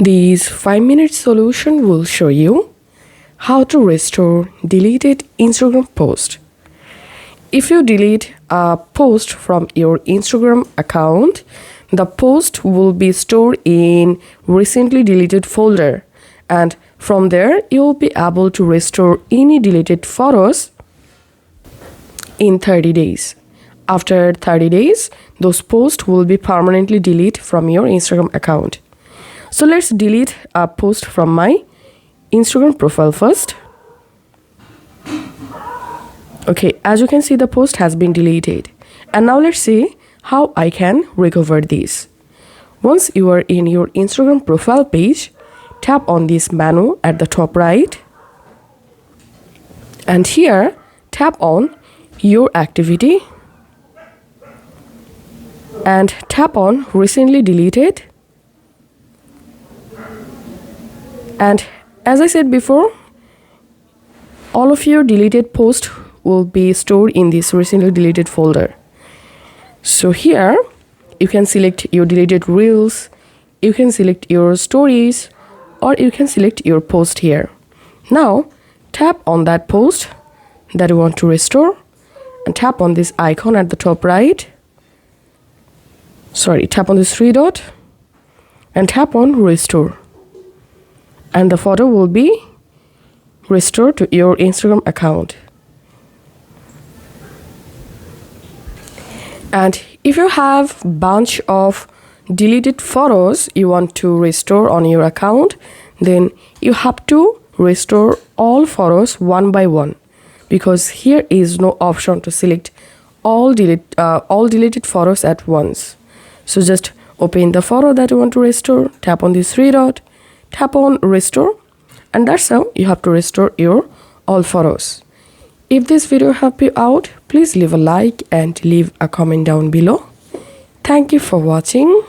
This 5-minute solution will show you how to restore deleted Instagram post. If you delete a post from your Instagram account, the post will be stored in recently deleted folder, and from there you will be able to restore any deleted photos in 30 days. After 30 days, those posts will be permanently deleted from your Instagram account. So let's delete a post from my Instagram profile first. Okay, as you can see, the post has been deleted. And now let's see how I can recover this. Once you are in your Instagram profile page, tap on this menu at the top right. And here, tap on your activity. And tap on recently deleted. And as I said before, all of your deleted posts will be stored in this recently deleted folder. So here you can select your deleted reels, you can select your stories, or you can select your post here. Now tap on that post that you want to restore and tap on this icon at the top right. Tap on this three dot and tap on restore. And the photo will be restored to your Instagram account. And if you have bunch of deleted photos you want to restore on your account, then you have to restore all photos one by one, because here is no option to select all deleted photos at once. So just open the photo that you want to restore, tap on this three dot, tap on restore, and that's how you have to restore your all photos. If this video helped you out, please leave a like and leave a comment down below. Thank you for watching.